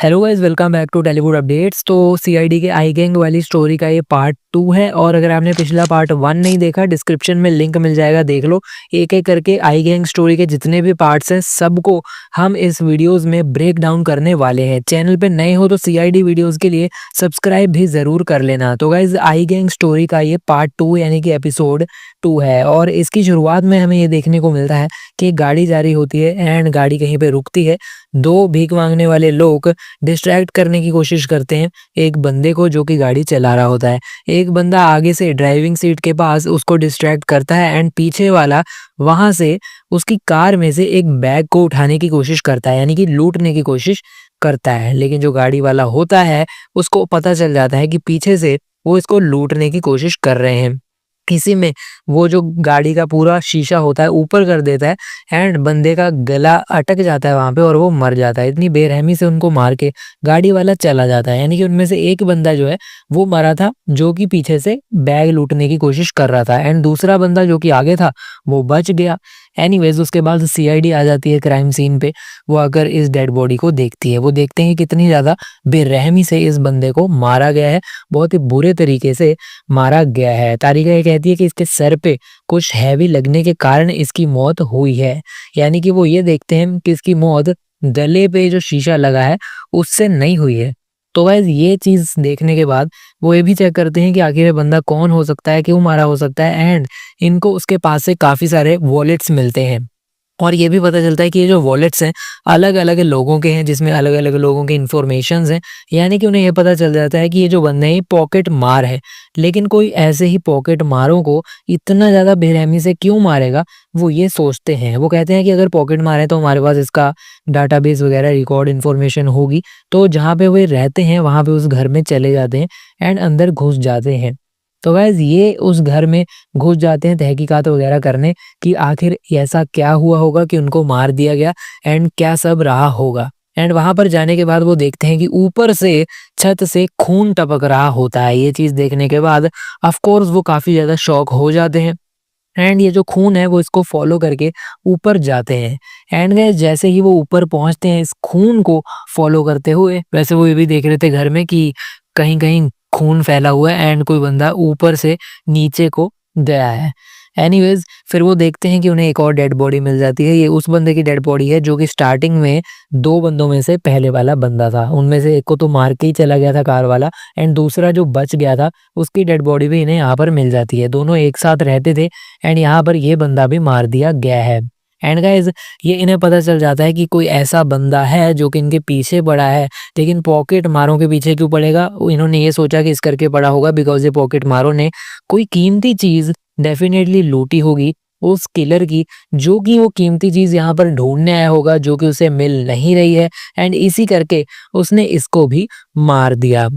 Hello guys, welcome back to Tollywood updates. तो CID के आई गैंग वाली स्टोरी का ये पार्ट 2 है और अगर आपने पिछला पार्ट 1 नहीं देखा, डिस्क्रिप्शन में लिंक मिल जाएगा, देख लो। एक एक करके आई गैंग स्टोरी के जितने भी पार्ट्स हैं सबको हम इस वीडियोस में ब्रेक डाउन करने वाले हैं। चैनल पे नए हो तो सीआईडी वीडियोस के लिए सब्सक्राइब भी जरूर कर लेना। तो गाइस, आई गैंग स्टोरी का ये पार्ट 2 यानी कि एपिसोड 2 है और इसकी शुरुआत में हमें ये देखने को मिलता है कि एक गाड़ी जा रही होती है एंड गाड़ी कहीं पे रुकती है। दो भीख मांगने वाले लोग डिस्ट्रैक्ट करने की कोशिश करते हैं एक बंदे को जो कि गाड़ी चला रहा होता है। एक बंदा आगे से ड्राइविंग सीट के पास उसको डिस्ट्रैक्ट करता है एंड पीछे वाला वहां से उसकी कार में से एक बैग को उठाने की कोशिश करता है, यानी कि लूटने की कोशिश करता है। लेकिन जो गाड़ी वाला होता है उसको पता चल जाता है कि पीछे से वो इसको लूटने की कोशिश कर रहे हैं। इसी में वो जो गाड़ी का पूरा शीशा होता है ऊपर कर देता है एंड बंदे का गला अटक जाता है वहां पे और वो मर जाता है। इतनी बेरहमी से उनको मार के गाड़ी वाला चला जाता है, यानी कि उनमें से एक बंदा जो है वो मरा था जो कि पीछे से बैग लूटने की कोशिश कर रहा था एंड दूसरा बंदा जो कि आगे था वो बच गया। एनीवेज उसके बाद सीआईडी आ जाती है क्राइम सीन पे। वो आकर इस डेड बॉडी को देखती है। वो देखते हैं कितनी ज्यादा बेरहमी से इस बंदे को मारा गया है, बहुत ही बुरे तरीके से मारा गया है। तारिका ये कहती है कि इसके सर पे कुछ हैवी लगने के कारण इसकी मौत हुई है, यानी कि वो ये देखते हैं कि इसकी मौत गले पे जो शीशा लगा है उससे नहीं हुई है। तो गाइस, ये चीज देखने के बाद वो ये भी चेक करते हैं कि आखिर ये बंदा कौन हो सकता है, क्यों मारा हो सकता है एंड इनको उसके पास से काफी सारे वॉलेट्स मिलते हैं। और ये भी पता चलता है कि ये जो वॉलेट्स हैं अलग-अलग लोगों के हैं, जिसमें अलग-अलग लोगों की इन्फॉर्मेशंस हैं। यानी कि उन्हें ये पता चल जाता है कि ये जो बंदे हैं ये पॉकेट मार है। लेकिन कोई ऐसे ही पॉकेट मारों को इतना ज़्यादा बेरहमी से क्यों मारेगा, वो ये सोचते हैं। वो कहते हैं कि अगर पॉकेट मार है तो हमारे पास इसका डाटाबेस वगैरह रिकॉर्ड इन्फॉर्मेशन होगी। तो जहाँ पे वो रहते हैं वहाँ पे उस घर में चले जाते हैं एंड अंदर घुस जाते हैं। तो गाइज़, ये उस घर में घुस जाते हैं तहकीकात वगैरह करने कि आखिर ऐसा क्या हुआ होगा कि उनको मार दिया गया एंड क्या सब रहा होगा। एंड वहां पर जाने के बाद वो देखते हैं कि ऊपर से छत से खून टपक रहा होता है। ये चीज देखने के बाद ऑफ कोर्स वो काफी ज्यादा शॉक हो जाते हैं एंड ये जो खून है वो इसको फॉलो करके ऊपर जाते हैं। एंड गाइस, जैसे ही वो ऊपर पहुंचते हैं इस खून को फॉलो करते हुए, वैसे वो ये भी देख रहे थे घर में कि कहीं कहीं खून फैला हुआ है एंड कोई बंदा ऊपर से नीचे को गया है। एनीवेज, फिर वो देखते हैं कि उन्हें एक और डेड बॉडी मिल जाती है। ये उस बंदे की डेड बॉडी है जो कि स्टार्टिंग में दो बंदों में से पहले वाला बंदा था। उनमें से एक को तो मार के ही चला गया था कार वाला एंड दूसरा जो बच गया था उसकी डेड बॉडी भी इन्हें यहाँ पर मिल जाती है। दोनों एक साथ रहते थे एंड यहाँ पर ये बंदा भी मार दिया गया है। एंड गाइज, ये इन्हें पता चल जाता है कि कोई ऐसा बंदा है जो कि इनके पीछे पड़ा है। लेकिन पॉकेट मारों के पीछे क्यों पड़ेगा, इन्होंने ये सोचा कि इस करके पड़ा होगा बिकॉज ये पॉकेट मारों ने कोई कीमती चीज डेफिनेटली लूटी होगी उस किलर की, जो कि वो कीमती चीज यहाँ पर ढूंढने आया होगा जो कि उसे मिल नहीं रही है एंड इसी करके उसने इसको भी मार दिया।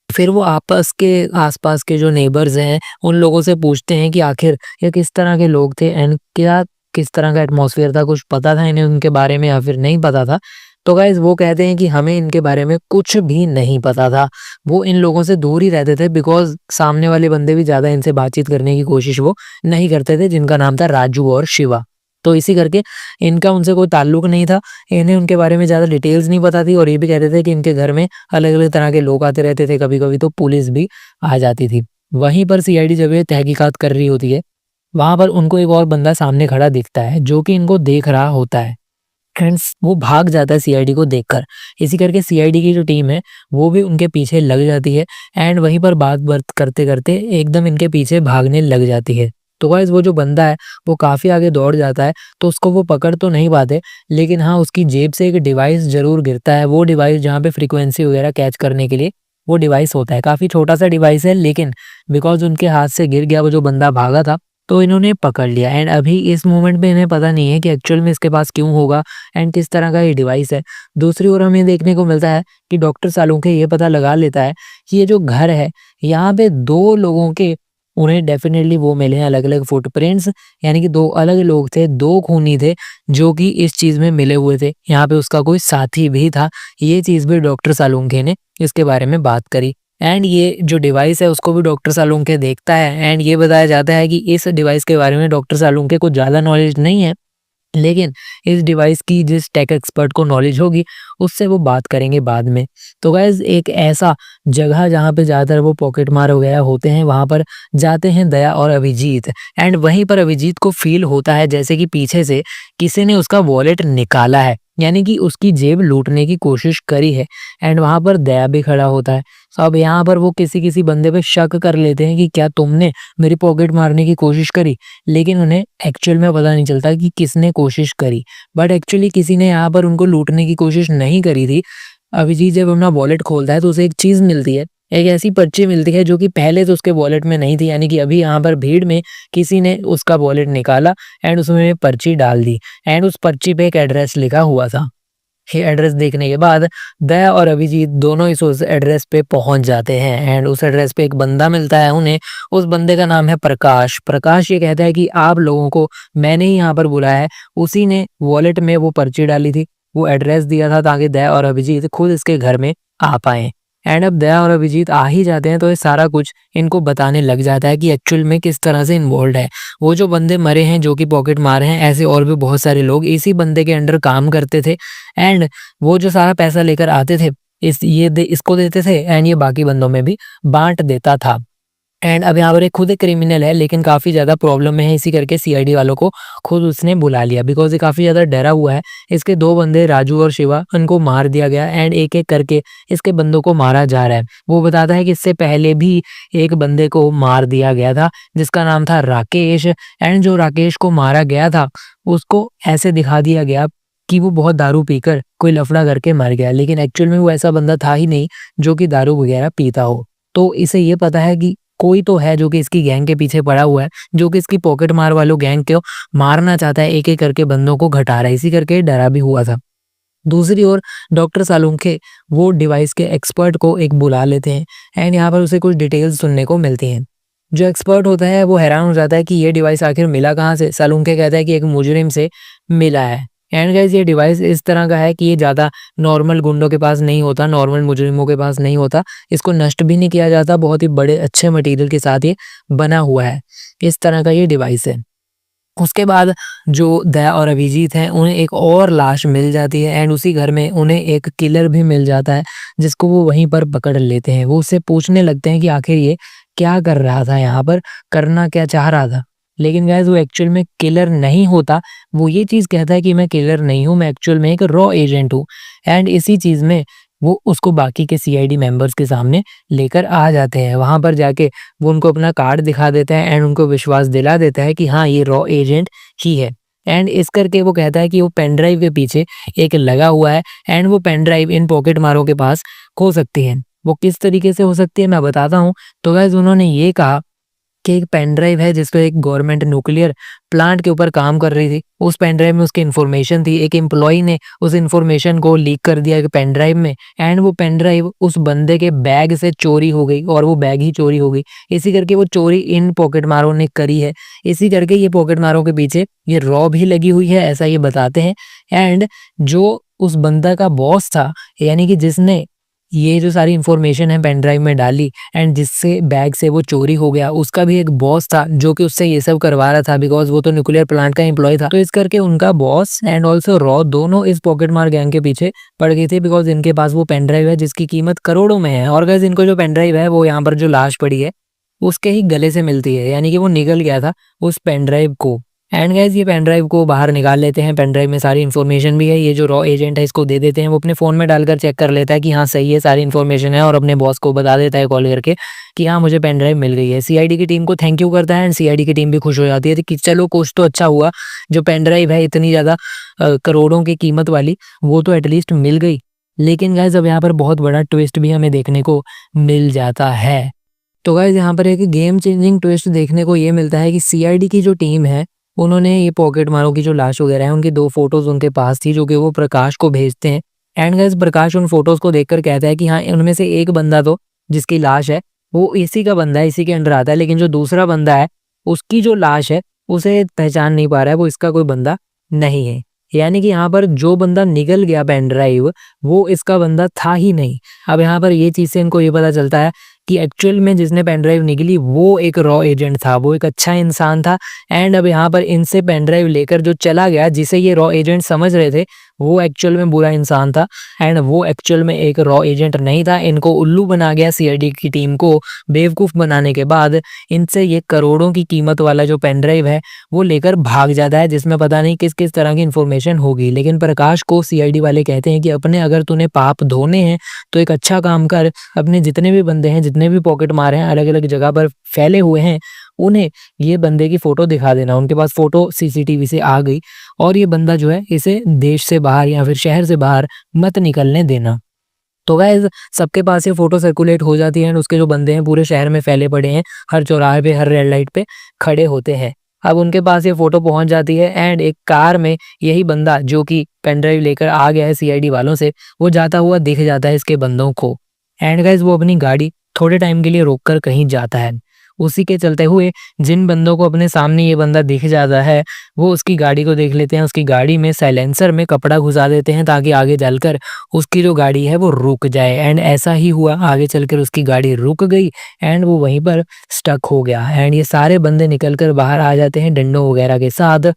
फिर वो आपस के आसपास के जो नेबर्स हैं उन लोगों से पूछते हैं कि आखिर ये किस तरह के लोग थे एंड क्या किस तरह का एटमॉस्फेयर था, कुछ पता था इन्हें उनके बारे में या फिर नहीं पता था। तो गाइज, वो कहते हैं कि हमें इनके बारे में कुछ भी नहीं पता था। वो इन लोगों से दूर ही रहते थे बिकॉज सामने वाले बंदे भी ज्यादा इनसे बातचीत करने की कोशिश वो नहीं करते थे, जिनका नाम था राजू और शिवा। तो इसी करके इनका उनसे कोई ताल्लुक नहीं था। इन्हें उनके बारे में ज़्यादा डिटेल्स नहीं पता थी और ये भी कहते थे कि इनके घर में अलग-अलग तरह के लोग आते रहते थे, कभी-कभी तो पुलिस भी आ जाती थी। वहीं पर सीआईडी जब ये तहकीकात कर रही होती है, वहाँ पर उनको एक और बंदा सामने खड़ा दिखता है जो कि इनको देख रहा होता है। फ्रेंड्स, वो भाग जाता है सीआईडी को देखकर। इसी करके सीआईडी की जो टीम है वो भी उनके पीछे लग जाती है एंड वहीं पर बात-बात करते-करते एकदम इनके पीछे भागने लग जाती है। तो गाइस, वो जो बंदा है वो काफ़ी आगे दौड़ जाता है तो उसको वो पकड़ तो नहीं पाते, लेकिन हाँ, उसकी जेब से एक डिवाइस ज़रूर गिरता है। वो डिवाइस जहाँ पे फ्रीक्वेंसी वगैरह कैच करने के लिए वो डिवाइस होता है। काफ़ी छोटा-सा डिवाइस है लेकिन बिकॉज़ उनके हाथ से गिर गया, वो जो बंदा भागा था, तो इन्होंने पकड़ लिया एंड अभी इस मोमेंट पे इन्हें पता नहीं है कि एक्चुअल में इसके पास क्यों होगा एंड किस तरह का ये डिवाइस है। दूसरी ओर हमें देखने को मिलता है कि डॉक्टर सालुंखे ये पता लगा लेता है कि ये जो घर है यहाँ पे दो लोगों के उन्हें डेफिनेटली वो मिले हैं अलग-अलग फुटप्रिंट्स, यानी कि दो अलग लोग थे, दो खूनी थे जो कि इस चीज़ में मिले हुए थे। यहाँ पे उसका कोई साथी भी था। ये चीज़ भी डॉक्टर सालुंखे ने इसके बारे में बात करी एंड ये जो डिवाइस है उसको भी डॉक्टर सालुंखे देखता है एंड ये बताया जाता है कि इस डिवाइस के बारे में डॉक्टर सालुंखे को ज़्यादा नॉलेज नहीं है लेकिन इस डिवाइस की जिस टेक एक्सपर्ट को नॉलेज होगी उससे वो बात करेंगे बाद में। तो गाइज़ एक ऐसा जगह जहाँ पे ज़्यादातर वो पॉकेट मार वगैरह होते हैं वहाँ पर जाते हैं दया और अभिजीत एंड वहीं पर अभिजीत को फ़ील होता है जैसे कि पीछे से किसी ने उसका वॉलेट निकाला है, यानी कि उसकी जेब लूटने की कोशिश करी है एंड वहाँ पर दया भी खड़ा होता है। तो अब यहाँ पर वो किसी-किसी बंदे पे शक कर लेते हैं कि क्या तुमने मेरी पॉकेट मारने की कोशिश करी? लेकिन उन्हें एक्चुअल में पता नहीं चलता कि किसने कोशिश करी। बट एक्चुअली किसी ने यहाँ पर उनको लूटने की कोशिश नहीं करी थी। अभिजीत जब अपना वॉलेट खोलता है तो उसे एक चीज़ मिलती है, एक ऐसी पर्ची मिलती है जो कि पहले से उसके वॉलेट में नहीं थी, यानी कि अभी यहाँ पर भीड़ में किसी ने उसका वॉलेट निकाला एंड उसमें पर्ची डाल दी एंड उस पर्ची पे एक एड्रेस लिखा हुआ था। ये एड्रेस देखने के बाद दया और अभिजीत दोनों इस उस एड्रेस पे पहुंच जाते हैं एंड उस एड्रेस पे एक बंदा मिलता है उन्हें। उस बंदे का नाम है प्रकाश। प्रकाश ये कहता है कि आप लोगों को मैंने ही यहाँ पर बुलाया है, उसी ने वॉलेट में वो पर्ची डाली थी, वो एड्रेस दिया था ताकि दया और अभिजीत खुद इसके घर में आ पाए। एंड अब दया और अभिजीत आ ही जाते हैं तो ये सारा कुछ इनको बताने लग जाता है कि एक्चुअल में किस तरह से इन्वॉल्व है। वो जो बंदे मरे हैं जो कि पॉकेट मारे हैं, ऐसे और भी बहुत सारे लोग इसी बंदे के अंडर काम करते थे एंड वो जो सारा पैसा लेकर आते थे इसको देते थे एंड ये बाकी बंदों में भी बांट देता था। एंड अब यहाँ पर एक खुद एक क्रिमिनल है लेकिन काफ़ी ज़्यादा प्रॉब्लम में है, इसी करके सीआईडी वालों को खुद उसने बुला लिया बिकॉज़ ये काफ़ी ज़्यादा डरा हुआ है। इसके 2 बंदे राजू और शिवा उनको मार दिया गया एंड एक-एक करके इसके बंदों को मारा जा रहा है। वो बताता है कि इससे पहले भी एक बंदे को मार दिया गया था जिसका नाम था राकेश एंड जो राकेश को मारा गया था उसको ऐसे दिखा दिया गया कि वो बहुत दारू पीकर कोई लफड़ा करके मर गया, लेकिन एक्चुअल में वो ऐसा बंदा था ही नहीं जो कि दारू वगैरह पीता हो। तो इसे ये पता है कि कोई तो है जो कि इसकी गैंग के पीछे पड़ा हुआ है, जो कि इसकी पॉकेट मार वालों गैंग को मारना चाहता है, एक-एक करके बंदों को घटा रहा है, इसी करके डरा भी हुआ था। दूसरी ओर डॉक्टर सालुंखे वो डिवाइस के एक्सपर्ट को एक बुला लेते हैं एंड यहाँ पर उसे कुछ डिटेल्स सुनने को मिलती हैं। जो एक्सपर्ट होता है वो हैरान हो जाता है कि ये डिवाइस आखिर मिला कहाँ से? सालुंखे कहता है कि एक मुजरिम से मिला है। एंड गाइस ये डिवाइस इस तरह का है कि ये ज़्यादा नॉर्मल गुंडों के पास नहीं होता, नॉर्मल मुजरिमों के पास नहीं होता। इसको नष्ट भी नहीं किया जाता, बहुत ही बड़े अच्छे मटेरियल के साथ ये बना हुआ है। इस तरह का ये डिवाइस है। उसके बाद जो दया और अभिजीत हैं उन्हें एक और लाश मिल जाती है एंड उसी घर में उन्हें एक किलर भी मिल जाता है जिसको वो वहीं पर पकड़ लेते हैं। वो उससे पूछने लगते हैं कि आखिर ये क्या कर रहा था यहाँ पर, करना क्या चाह रहा था? लेकिन गाइस वो एक्चुअल में किलर नहीं होता, वो ये चीज़ कहता है कि मैं किलर नहीं हूँ, मैं एक्चुअल में एक रॉ एजेंट हूँ एंड इसी चीज़ में वो उसको बाकी के सीआईडी मेंबर्स के सामने लेकर आ जाते हैं। वहाँ पर जाके वो उनको अपना कार्ड दिखा देता है एंड उनको विश्वास दिला देता है कि हाँ, ये रॉ एजेंट ही है। एंड इस करके वो कहता है कि वो पेन ड्राइव के पीछे एक लगा हुआ है एंड वो पेन ड्राइव इन पॉकेट मारों के पास हो सकती है। वो किस तरीके से हो सकती है मैं बताता हूँ। तो गाइस उन्होंने ये कहा कि एक पेन ड्राइव है जिस पे एक गवर्नमेंट न्यूक्लियर प्लांट के ऊपर काम कर रही थी। उस पेन ड्राइव में उसकी इन्फॉर्मेशन थी। एक एम्प्लॉई ने उस इन्फॉर्मेशन को लीक कर दिया एक पेन ड्राइव में एंड वो पेन ड्राइव उस बंदे के बैग से चोरी हो गई और वो बैग ही चोरी हो गई। इसी करके वो चोरी इन पॉकेट मारों ने करी है। इसी करके ये पॉकेट मारों के पीछे ये रॉ भी लगी हुई है, ऐसा ये बताते हैं। एंड जो उस बंदा का बॉस था, यानी कि जिसने ये जो सारी इन्फॉर्मेशन है पेन ड्राइव में डाली एंड जिससे बैग से वो चोरी हो गया, उसका भी एक बॉस था जो कि उससे ये सब करवा रहा था बिकॉज वो तो न्यूक्लियर प्लांट का एम्प्लॉय था। तो इस करके उनका बॉस एंड ऑल्सो रॉ दोनों इस पॉकेट मार गैंग के पीछे पड़ गए थे बिकॉज इनके पास वो पेन ड्राइव है जिसकी कीमत करोड़ों में है। और गाइस इनको जो पेन ड्राइव है वो यहाँ पर जो लाश पड़ी है उसके ही गले से मिलती है, यानी कि वो निकल गया था उस पेन ड्राइव को। एंड गाइस ये पेन ड्राइव को बाहर निकाल लेते हैं, पेन ड्राइव में सारी इन्फॉर्मेशन भी है। ये जो रॉ एजेंट है इसको दे देते हैं, वो अपने फ़ोन में डालकर चेक कर लेता है कि हाँ सही है, सारी इन्फॉर्मेशन है और अपने बॉस को बता देता है कॉल करके कि हाँ मुझे पेन ड्राइव मिल गई है। सीआईडी की टीम को थैंक यू करता है एंड सीआईडी की टीम भी खुश हो जाती है कि चलो कुछ तो अच्छा हुआ, जो पेन ड्राइव है इतनी ज़्यादा करोड़ों की कीमत वाली वो तो एटलीस्ट मिल गई। लेकिन गाइस अब यहाँ पर बहुत बड़ा ट्विस्ट भी हमें देखने को मिल जाता है। तो गाइस यहाँ पर एक गेम चेंजिंग ट्विस्ट देखने को ये मिलता है कि सीआईडी की जो टीम है उन्होंने ये पॉकेट मारों की जो लाश वगैरह है उनकी 2 फोटोज उनके पास थी जो कि वो प्रकाश को भेजते हैं। एंड गाइस प्रकाश उन फोटोज को देखकर कहता है कि हाँ उनमें से एक बंदा तो जिसकी लाश है वो इसी का बंदा है, इसी के अंडर आता है, लेकिन जो दूसरा बंदा है उसकी जो लाश है उसे पहचान नहीं पा रहा है, वो इसका कोई बंदा नहीं है। यानी कि यहाँ पर जो बंदा निकल गया पेन ड्राइव वो इसका बंदा था ही नहीं। अब यहाँ पर ये चीज़ से इनको ये पता चलता है कि एक्चुअल में जिसने पेन ड्राइव निकली वो एक रॉ एजेंट था, वो एक अच्छा इंसान था। एंड अब यहाँ पर इनसे पेन ड्राइव लेकर जो चला गया, जिसे ये रॉ एजेंट समझ रहे थे, वो एक्चुअल में बुरा इंसान था एंड वो एक्चुअल में एक रॉ एजेंट नहीं था। इनको उल्लू बना गया, सीआईडी की टीम को बेवकूफ़ बनाने के बाद इनसे ये करोड़ों की कीमत वाला जो पेन ड्राइव है वो लेकर भाग जाता है, जिसमें पता नहीं किस किस तरह की इन्फॉर्मेशन होगी। लेकिन प्रकाश को सीआईडी वाले कहते हैं कि अपने अगर तूने पाप धोने हैं तो एक अच्छा काम कर, अपने जितने भी बंदे हैं, जितने भी पॉकेट मार हैं, अलग अलग जगह पर फैले हुए हैं, उन्हें ये बंदे की फ़ोटो दिखा देना। उनके पास फ़ोटो सीसीटीवी से आ गई और ये बंदा जो है इसे देश से बाहर या फिर शहर से बाहर मत निकलने देना। तो गाइज़ सबके पास ये फ़ोटो सर्कुलेट हो जाती है एंड उसके जो बंदे हैं पूरे शहर में फैले पड़े हैं, हर चौराहे पे, हर रेड लाइट पे खड़े होते हैं। अब उनके पास ये फ़ोटो पहुँच जाती है एंड एक कार में यही बंदा जो कि पेन ड्राइव लेकर आ गया है सीआईडी वालों से, वो जाता हुआ दिख जाता है इसके बंदों को। एंड गाइज़ वो अपनी गाड़ी थोड़े टाइम के लिए रोक कर कहीं जाता है। उसी के चलते हुए जिन बंदों को अपने सामने ये बंदा दिख जाता है, वो उसकी गाड़ी को देख लेते हैं, उसकी गाड़ी में साइलेंसर में कपड़ा घुसा देते हैं ताकि आगे चलकर उसकी जो गाड़ी है वो रुक जाए। एंड ऐसा ही हुआ, आगे चलकर उसकी गाड़ी रुक गई एंड वो वहीं पर स्टक हो गया। एंड ये सारे बंदे निकल कर बाहर आ जाते हैं डंडों वगैरह के साथ,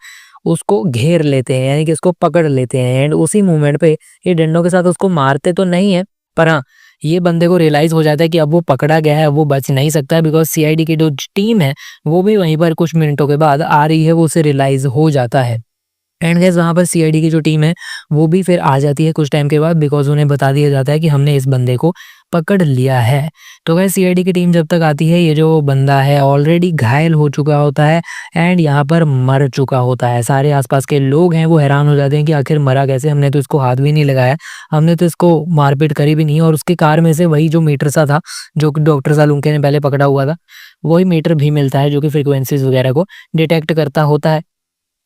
उसको घेर लेते हैं, यानी कि उसको पकड़ लेते हैं। एंड उसी मोमेंट पे ये डंडों के साथ उसको मारते तो नहीं है, पर हाँ, ये बंदे को रियलाइज़ हो जाता है कि अब वो पकड़ा गया है, वो बच नहीं सकता है, बिकॉज़ सीआईडी की जो टीम है, वो भी वहीं पर कुछ मिनटों के बाद आ रही है, वो उसे रियलाइज़ हो जाता है। एंड गाइस वहाँ पर सीआईडी की जो टीम है वो भी फिर आ जाती है कुछ टाइम के बाद, बिकॉज़ उन्हें बता दिया जाता है कि हमने इस बंदे को पकड़ लिया है। तो गाइस सीआईडी की टीम जब तक आती है, ये जो बंदा है ऑलरेडी घायल हो चुका होता है एंड यहाँ पर मर चुका होता है। सारे आसपास के लोग हैं वो हैरान हो जाते हैं कि आखिर मरा कैसे, हमने तो इसको हाथ भी नहीं लगाया, हमने तो इसको मारपीट करी भी नहीं। और उसकी कार में से वही जो मीटर सा था जो कि डॉक्टर सालुंके ने पहले पकड़ा हुआ था, वही मीटर भी मिलता है जो कि फ्रीक्वेंसीज़ वगैरह को डिटेक्ट करता होता है।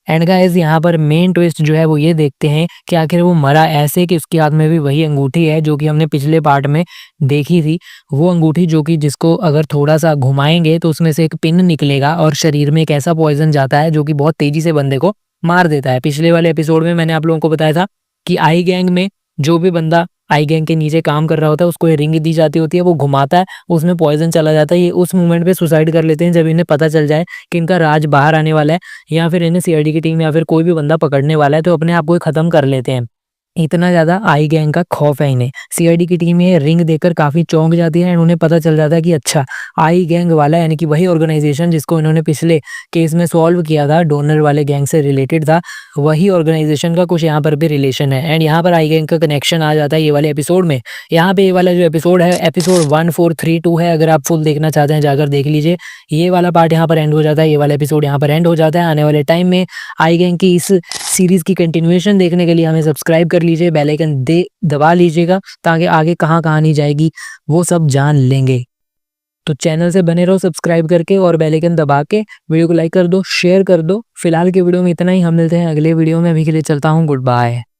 एंड गाइस यहाँ पर मेन ट्विस्ट जो है वो ये देखते हैं कि आखिर वो मरा ऐसे कि उसके हाथ में भी वही अंगूठी है जो कि हमने पिछले पार्ट में देखी थी। वो अंगूठी जो कि जिसको अगर थोड़ा-सा घुमाएँगे तो उसमें से एक पिन निकलेगा और शरीर में एक ऐसा पॉइज़न जाता है जो कि बहुत तेज़ी से बंदे को मार देता है। पिछले वाले एपिसोड में मैंने आप लोगों को बताया था कि आई गैंग में जो भी बंदा आई गैंग के नीचे काम कर रहा होता है उसको ये रिंग दी जाती होती है, वो घुमाता है, उसमें पॉइज़न चला जाता है। ये उस मोमेंट पे सुसाइड कर लेते हैं जब इन्हें पता चल जाए कि इनका राज बाहर आने वाला है या फिर इन्हें सीआईडी की टीम या फिर कोई भी बंदा पकड़ने वाला है, तो अपने आप को ये ख़त्म कर लेते हैं। इतना ज़्यादा आई गैंग का खौफ है इन्हें। सीआईडी की टीम ये रिंग देखकर काफ़ी चौंक जाती है एंड उन्हें पता चल जाता है कि अच्छा, आई गैंग वाला यानी कि वही ऑर्गेनाइज़ेशन जिसको इन्होंने पिछले केस में सॉल्व किया था, डोनर वाले गैंग से रिलेटेड था, वही ऑर्गेनाइज़ेशन का कुछ यहाँ पर भी रिलेशन है। एंड यहाँ पर आई गैंग का कनेक्शन आ जाता है ये वाले एपिसोड में। यहाँ पे ये वाला जो एपिसोड है, एपिसोड 1432 है, अगर आप फुल देखना चाहते हैं जाकर देख लीजिए। ये वाला पार्ट यहाँ पर एंड हो जाता है, ये वाला एपिसोड यहाँ पर एंड हो जाता है। आने वाले टाइम में आई गैंग की इस सीरीज़ की कंटिन्यूएशन देखने के लिए हमें सब्सक्राइब कर लीजिए, बेल आइकन दबा लीजिएगा ताकि आगे कहाँ कहानी जाएगी वो सब जान लेंगे। तो चैनल से बने रहो सब्सक्राइब करके और बेल आइकन दबा के वीडियो को लाइक कर दो, शेयर कर दो। फिलहाल के वीडियो में इतना ही, हम मिलते हैं अगले वीडियो में। अभी के लिए चलता हूँ, गुड बाय।